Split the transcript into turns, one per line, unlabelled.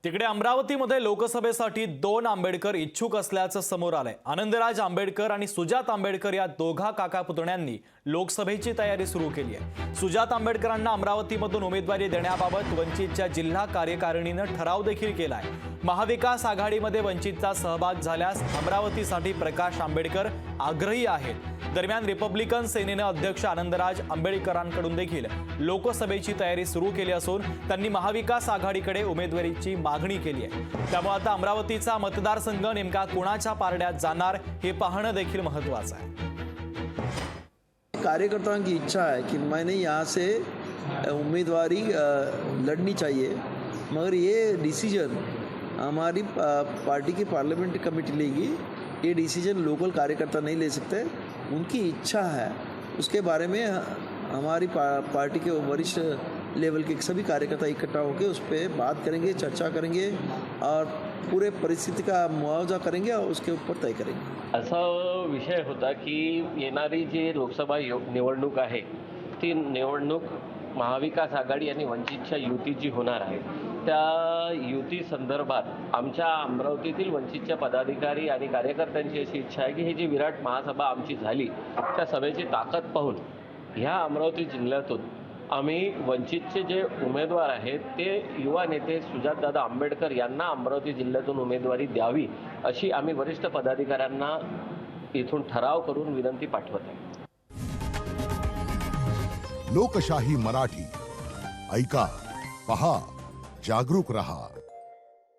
तिकडे अमरावतीमध्ये लोकसभेसाठी 2 आंबेडकर इच्छुक असल्याचं समोर आलंय। आनंदराज आंबेडकर आणि सुजात आंबेडकर या दोघा काका पुतण्यांनी लोकसभेची तयारी सुरू केली आहे। सुजात आंबेडकरांना अमरावतीमधून उमेदवारी देण्याबाबत वंचितच्या जिल्हा कार्यकारिणीने ठराव देखील केला आहे। महाविकास आघाडीमध्ये वंचितचा सहभाग झाल्यास अमरावतीसाठी प्रकाश आंबेडकर आग्रही आहेत। दरम्यान रिपब्लिकन सेनेने अध्यक्ष आनंदराज आंबेडकरांकडून देखील लोकसभेची तयारी सुरू केली असून त्यांनी महाविकास आघाडीकडे उमेदवारीची मागणी केली आहे। त्यामुळे आता अमरावतीचा मतदारसंघ नेमका कोणाच्या पारड्यात जाणार हे पाहणं देखील महत्त्वाचं आहे।
कार्यकर्ताओं की इच्छा है कि मैंने यहाँ से उम्मीदवारी लड़नी चाहिए, मगर ये डिसीजन हमारी पार्टी की पार्लियामेंट्री कमेटी लेगी। ये डिसीजन लोकल कार्यकर्ता नहीं ले सकते, उनकी इच्छा है। उसके बारे में हमारी पार्टी के वरिष्ठ लेवल के सभी कार्यकर्ता इकट्ठा होकर उस पर बात करेंगे, चर्चा करेंगे और पूरे परिस्थिति का मुआवजा करेंगे और उसके ऊपर तय करेंगे।
असा विषय होता की येणारी जी लोकसभा निवडणूक आहे ती निवडणूक महाविकास आघाडी आणि वंचितच्या युती जी होणार आहे त्या युती संदर्भात आमच्या अमरावतीतील वंचितच्या पदाधिकारी आणि कार्यकर्त्यांची अशी इच्छा आहे की ही जी विराट महासभा आमची झाली त्या सभेची ताकद पाहून ह्या अमरावती जिल्ह्यातून आम्ही वंचितचे जे उमेदवार आहेत ते युवा नेते सुजातदादा आंबेडकर यांना अमरावती जिल्ह्यातून उमेदवारी द्यावी अशी आम्ही वरिष्ठ पदाधिकाऱ्यांना इथून ठराव करून विनंती पाठवत आहे।
लोकशाही मराठी ऐका, पहा, जागरूक रहा।